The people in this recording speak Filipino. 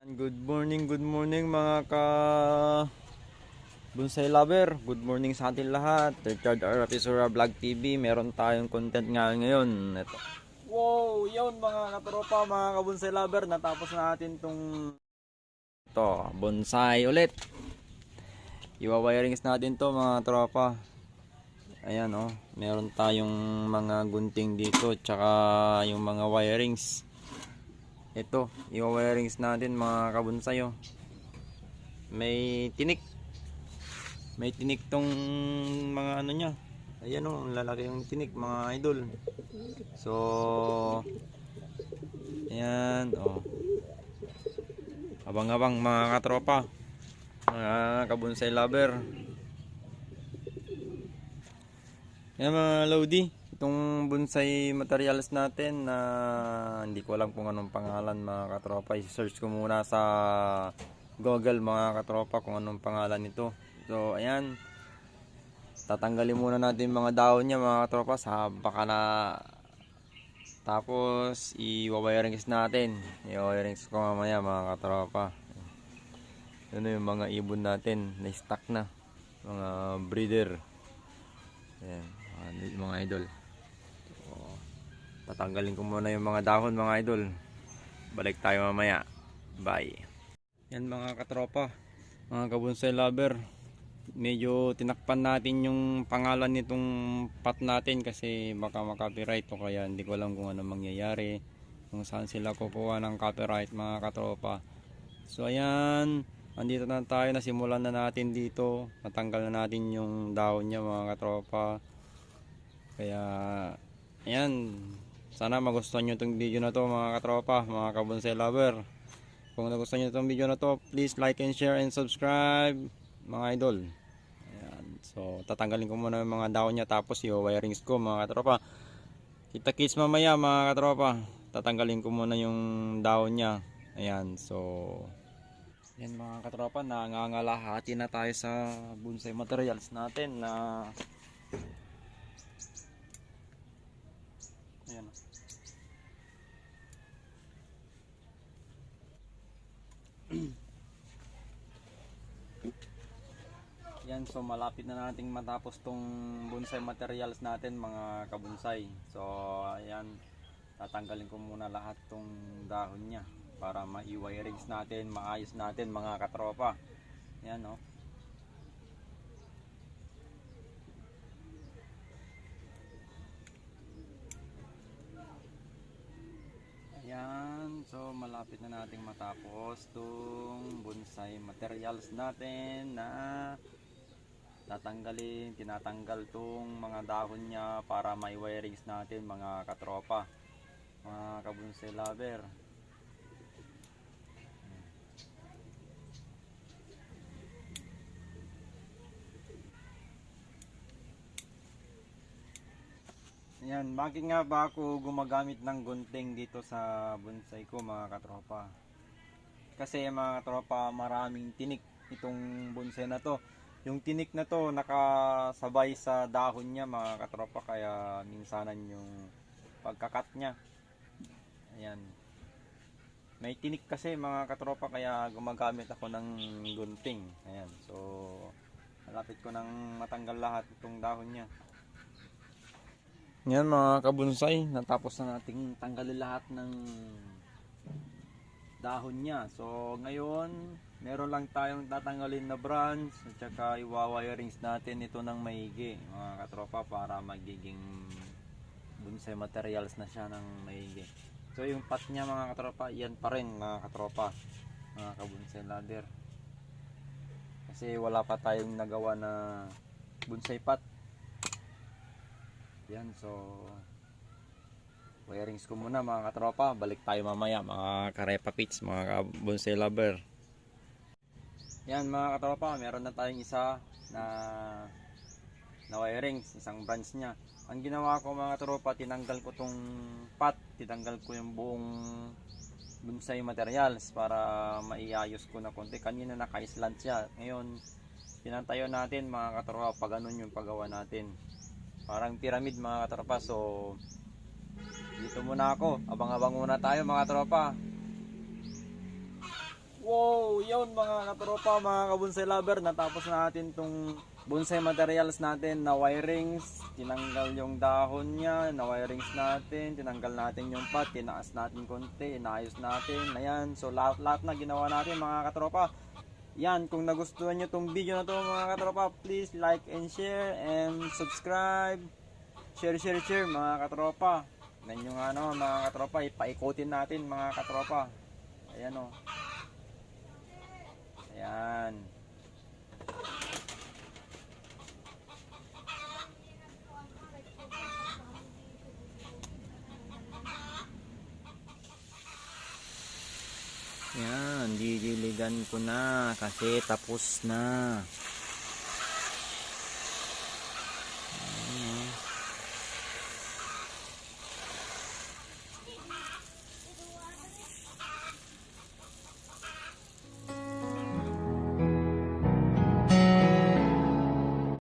Good morning mga bonsai lover. Good morning sa atin lahat. Richard R. Rapisura Vlog TV. Meron tayong content ngayon. Ito. Wow, yun mga katropa, mga bonsai lover. Natapos na natin tong bonsai ulit. Iwa-wirings natin to mga tropa. Ayan oh, meron tayong mga gunting dito, tsaka yung mga wirings. Ito, yung wirings natin mga kabonsay oh. May tinik. May tinik tong mga ano nya. Ayan oh, lalaki yung tinik mga idol. So, ayan oh. Abang-abang mga katropa. Mga kabonsay lover. Ayan mga Lodi. Itong bonsai materials natin na hindi ko alam kung anong pangalan mga katropa. I-search ko muna sa Google mga katropa kung anong pangalan nito. So ayan, tatanggalin muna natin mga dahon niya mga katropa sa baka na. Tapos i-wirings natin. I-wirings ko mamaya mga katropa. Ano yung mga ibon natin na stock na, mga breeder. Ayan, mga idol. Tatanggalin ko muna yung mga dahon mga idol. Balik tayo mamaya. Bye. Yan mga katropa, mga kabonsai lover. Medyo tinakpan natin yung pangalan nitong pot natin kasi baka makapiright o kaya hindi ko alam kung ano mangyayari, kung saan sila kukuha ng copyright mga katropa. So ayan, andito na tayo, nasimulan na natin dito. Natanggal na natin yung dahon niya mga katropa. Kaya ayan, sana magustuhan nyo itong video na to mga katropa, mga kabonsai lover. Kung nagustuhan nyo itong video na to, please like and share and subscribe mga idol. Ayan. So tatanggalin ko muna yung mga dahon niya, tapos yung wirings ko mga katropa. Kita kits mamaya mga katropa. Tatanggalin ko muna yung dahon niya. Ayan, so yan mga katropa, nangangalahati na tayo sa bonsai materials natin na ayan. Yan, so malapit na nating matapos tong bonsai materials natin mga kabonsai. So ayan, tatanggalin ko muna lahat tong dahon niya para ma-wirings natin, maayos natin mga katropa. Yan oh. Ayan, so malapit na nating matapos tong bonsai materials natin na tinatanggal tong mga dahon niya para may wirings natin mga katropa, mga kabonsai lover. Ayan, bakit nga ba ako gumagamit ng gunting dito sa bonsai ko mga katropa? Kasi mga katropa, maraming tinik itong bonsai na to. Yung tinik na to nakasabay sa dahon niya mga katropa, kaya minsanan yung pagkakat niya. Ayan. May tinik kasi mga katropa, kaya gumagamit ako ng gunting. Ayan. So malapit ko nang matanggal lahat itong dahon niya. Yan mga kabonsai, natapos na nating tanggalin lahat ng dahon niya. So ngayon, meron lang tayong tatanggalin na branch at saka iwa-wirings natin ito ng maigi mga katropa para magiging bonsai materials na siya ng maigi. So yung pot niya mga katropa, yan pa rin mga katropa, mga kabonsai lover. Kasi wala pa tayong nagawa na bonsai pot. Yan, so wirings ko muna mga katropa. Balik tayo mamaya mga karepa pits, mga bonsai lover. Yan mga katropa, meron na tayong isa na wirings, isang branch nya. Ang ginawa ko mga katropa, tinanggal ko tong pot, tinanggal ko yung buong bonsai materials para maiayos ko na konti. Kanina naka-island siya, ngayon pinantayo natin mga katropa, pag ganun yung paggawa natin, parang pyramid mga katropa. So dito muna ako, abang-abang muna tayo mga katropa. yun mga katropa, mga kabonsai lover, natapos na natin tong bonsai materials natin na wirings. Tinanggal yung dahon niya, na wirings natin, tinanggal natin yung pot, tinaas natin konti, inaayos natin. Ayan, so lahat na ginawa natin mga katropa. Yan, kung nagustuhan nyo tong video na to mga katropa, please like and share and subscribe. Share mga katropa. Yan yung ano mga katropa, ipaikutin natin mga katropa. Ayan o. Ayan. Yan, didiligan ko na kasi tapos na.